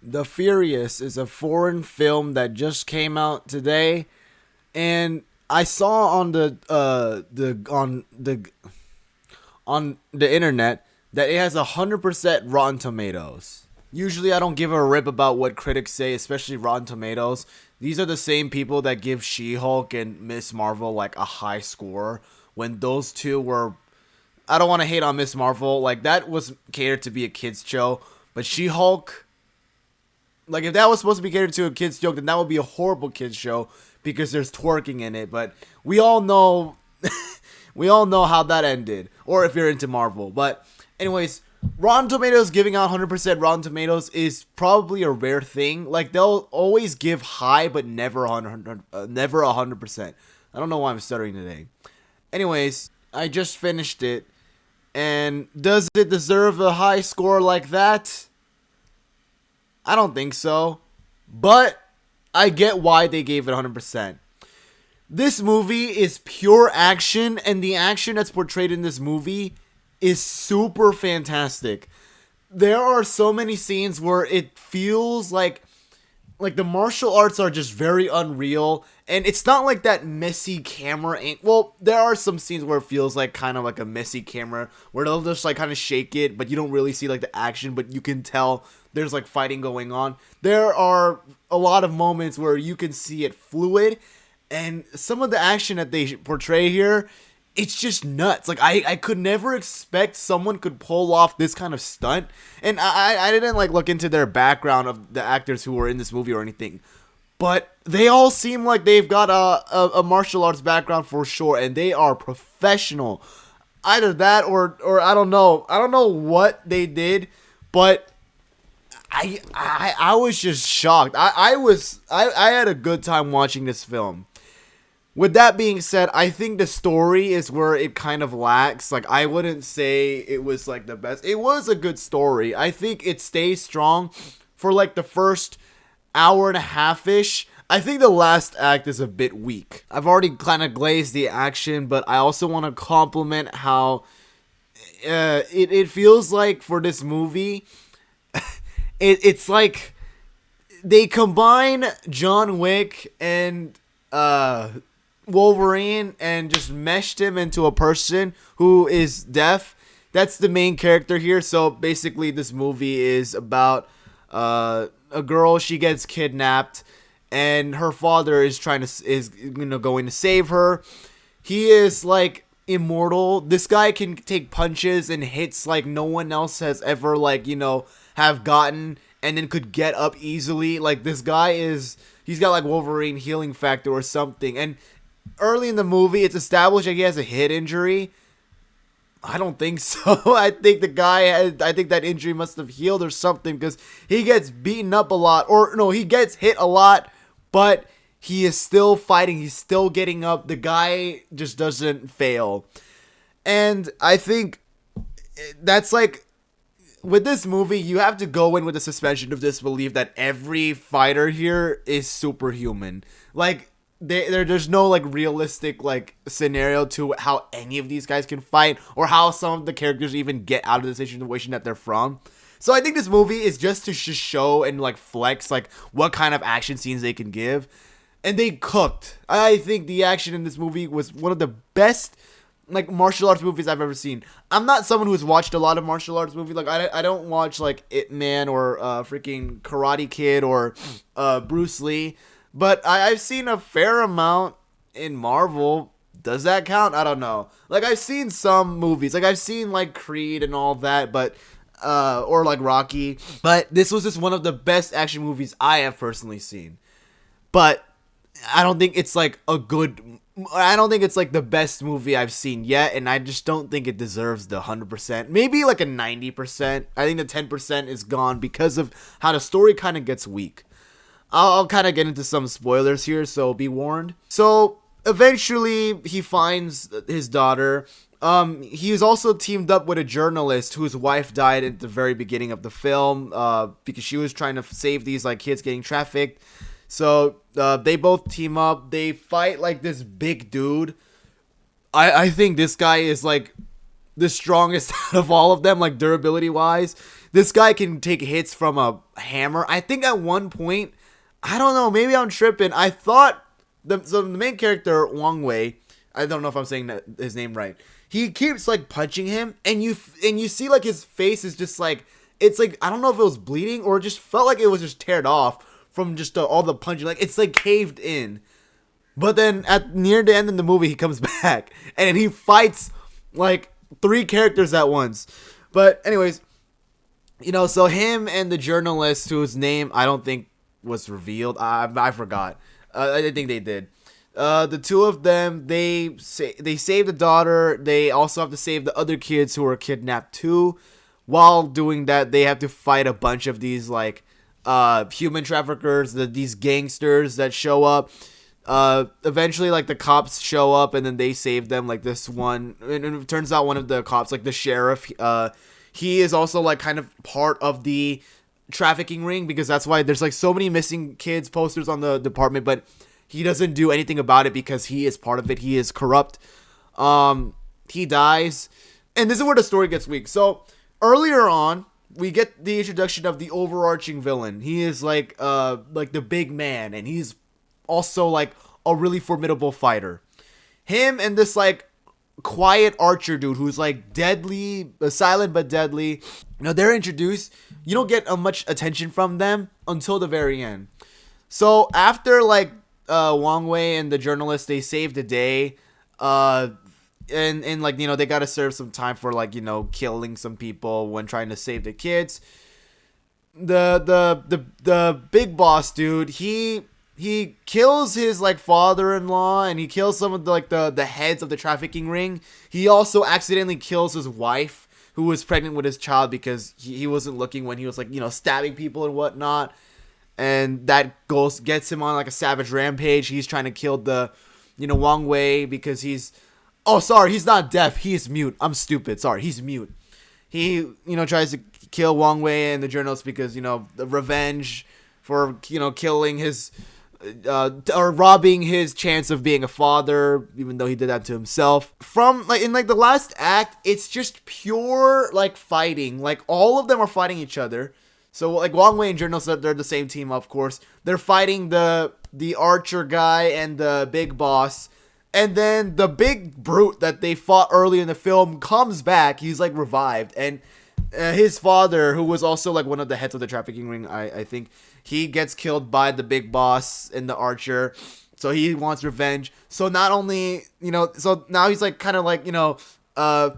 The Furious is a foreign film that just came out today, and I saw on the internet that it has 100% Rotten Tomatoes. Usually, I don't give a rip about what critics say, especially Rotten Tomatoes. These are the same people that give She-Hulk and Miss Marvel like a high score when those two were. I don't want to hate on Miss Marvel, like that was catered to be a kids show, but She-Hulk, like if that was supposed to be catered to a kids joke, then that would be a horrible kids show because there's twerking in it. But we all know, we all know how that ended, or if you're into Marvel. But anyways, Rotten Tomatoes giving out 100% Rotten Tomatoes is probably a rare thing. Like they'll always give high, but never 100, never 100%. I don't know why I'm stuttering today. Anyways, I just finished it, and does it deserve a high score like that? I don't think so. But I get why they gave it 100%. This movie is pure action, and the action that's portrayed in this movie is super fantastic. There are so many scenes where it feels like the martial arts are just very unreal, and it's not like that messy camera well, there are some scenes where it feels like kind of like a messy camera where they'll just like kind of shake it, but you don't really see like the action, but you can tell there's like fighting going on. There are a lot of moments where you can see it fluid, and some of the action that they portray here, it's just nuts. Like I could never expect someone could pull off this kind of stunt. And I didn't like look into their background of the actors who were in this movie or anything. But they all seem like they've got a martial arts background for sure, and they are professional. Either that or I don't know. I don't know what they did, but I was just shocked. I had a good time watching this film. With that being said, I think the story is where it kind of lacks. Like, I wouldn't say it was, like, the best. It was a good story. I think it stays strong for, like, the first hour and a half-ish. I think the last act is a bit weak. I've already kind of glazed the action, but I also want to compliment how it feels like for this movie, it's like they combine John Wick and Wolverine and just meshed him into a person who is deaf. That's the main character here. So basically, this movie is about a girl. She gets kidnapped, and her father is going to save her. He is like immortal. This guy can take punches and hits like no one else has ever have gotten, and then could get up easily. Like this guy he's got like Wolverine healing factor or something. And early in the movie, it's established that he has a head injury. I don't think so. I think that injury must have healed or something, because he gets beaten up a lot. Or no, he gets hit a lot, but he is still fighting. He's still getting up. The guy just doesn't fail. And I think that's like, with this movie, you have to go in with a suspension of disbelief that every fighter here is superhuman. Like, there's no like realistic like scenario to how any of these guys can fight, or how some of the characters even get out of the situation that they're from. So I think this movie is just to show and like flex like what kind of action scenes they can give, and they cooked. I think the action in this movie was one of the best like martial arts movies I've ever seen. I'm not someone who's watched a lot of martial arts movies. Like I don't watch like Ip Man or freaking Karate Kid or Bruce Lee. But I've seen a fair amount in Marvel. Does that count? I don't know. Like, I've seen some movies. Like, I've seen, like, Creed and all that, but, or, like, Rocky. But this was just one of the best action movies I have personally seen. But I don't think it's, like, I don't think it's, like, the best movie I've seen yet, and I just don't think it deserves the 100%. Maybe, like, a 90%. I think the 10% is gone because of how the story kind of gets weak. I'll kind of get into some spoilers here, so be warned. So, eventually, he finds his daughter. He was also teamed up with a journalist whose wife died at the very beginning of the film, because she was trying to save these, like, kids getting trafficked. So, they both team up. They fight, like, this big dude. I think this guy is, like, the strongest out of all of them, like, durability-wise. this guy can take hits from a hammer. I think at one point, I don't know, maybe I'm tripping. I thought the main character, Wong Wei, I don't know if I'm saying his name right. He keeps like punching him, and you see like his face is just like, it's like, I don't know if it was bleeding or it just felt like it was just teared off from just all the punching. Like it's like caved in. But then at near the end of the movie, he comes back and he fights like 3 characters at once. But anyways, so him and the journalist whose name I don't think was revealed. I forgot. I think they did. The two of them, they save the daughter. They also have to save the other kids who were kidnapped too. While doing that, they have to fight a bunch of these like human traffickers, these gangsters that show up. Eventually, like the cops show up and then they save them. Like this one, and it turns out one of the cops, like the sheriff, he is also like kind of part of the trafficking ring, because that's why there's like so many missing kids posters on the department, but he doesn't do anything about it because he is part of it. He is corrupt. He dies, and this is where the story gets weak. So earlier on, we get the introduction of the overarching villain. He is like the big man, and he's also like a really formidable fighter. Him and this like quiet archer dude who's like deadly, silent but deadly. They're introduced. You don't get much attention from them until the very end. So after like Wong Wei and the journalist, they save the day. And like they gotta serve some time for like killing some people when trying to save the kids. The big boss dude, he kills his like father-in-law, and he kills some of the heads of the trafficking ring. He also accidentally kills his wife, who was pregnant with his child, because he wasn't looking when he was like stabbing people and whatnot. And that gets him on like a savage rampage. He's trying to kill the Wong Wei because he's not deaf, he's mute. I'm stupid. Sorry, he's mute. He tries to kill Wong Wei and the journalist because the revenge for killing his or robbing his chance of being a father, even though he did that to himself. From like in like the last act, it's just pure like fighting. Like all of them are fighting each other. So like Wong Wei and journalists, they're the same team, of course. They're fighting the archer guy and the big boss. And then the big brute that they fought early in the film comes back. He's like revived, and his father, who was also like one of the heads of the trafficking ring, I think, he gets killed by the big boss and the archer. So he wants revenge. So not only, so now he's like kind of like,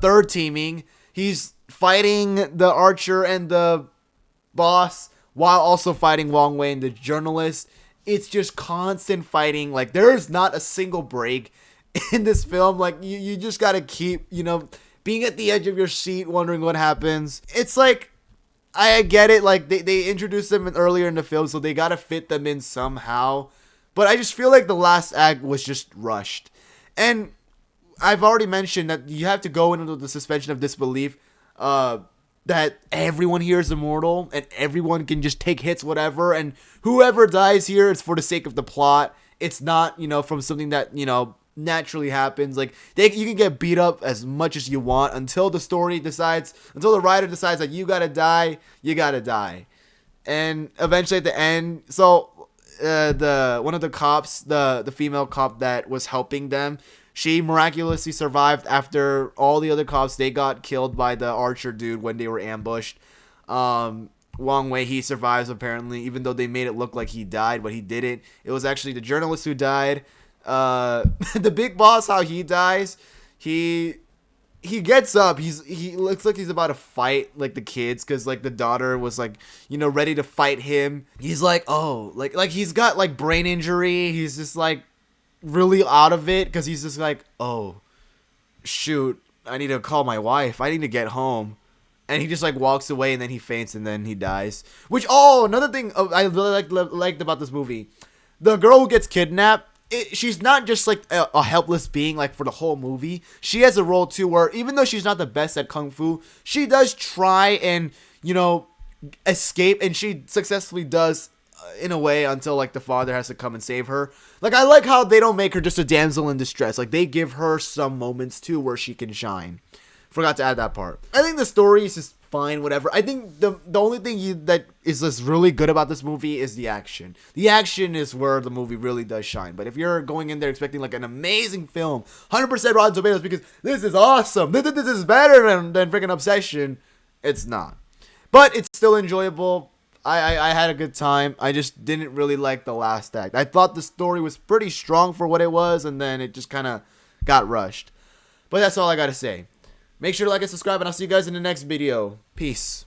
third teaming. He's fighting the archer and the boss while also fighting Wong Wei and the journalist. It's just constant fighting. Like there's not a single break in this film. Like you just gotta keep, being at the edge of your seat, wondering what happens. It's like, I get it. Like they introduced them earlier in the film, so they gotta fit them in somehow. But I just feel like the last act was just rushed. And I've already mentioned that you have to go into the suspension of disbelief, that everyone here is immortal and everyone can just take hits, whatever. And whoever dies here is for the sake of the plot. It's not, from something that, naturally happens. Like you can get beat up as much as you want until the writer decides that you gotta die. And eventually at the end, so one of the cops, the female cop that was helping them, she miraculously survived after all the other cops, they got killed by the archer dude when they were ambushed. Wong Wei, he survives apparently, even though they made it look like he died, but he didn't. It was actually the journalist who died. The big boss, how he dies, he gets up, he looks like he's about to fight like the kids, because like the daughter was like ready to fight him. He's like, oh, like he's got like brain injury. He's just like really out of it, because he's just like, oh shoot, I need to call my wife, I need to get home. And he just like walks away, and then he faints, and then he dies. Which, another thing I really liked about this movie, the girl who gets kidnapped, she's not just like a helpless being like for the whole movie. She has a role too, where even though she's not the best at kung fu, she does try and escape, and she successfully does in a way, until like the father has to come and save her. Like I like how they don't make her just a damsel in distress. Like they give her some moments too where she can shine. Forgot to add that part. I think the story is just fine, whatever. I think the only thing that is just really good about this movie is the action. The action is where the movie really does shine. But if you're going in there expecting like an amazing film, 100% Rotten Tomatoes because this is awesome, this is better than freaking Obsession, it's not. But it's still enjoyable. I had a good time. I just didn't really like the last act. I thought the story was pretty strong for what it was, and then it just kind of got rushed. But that's all I gotta say. Make sure to like and subscribe, and I'll see you guys in the next video. Peace.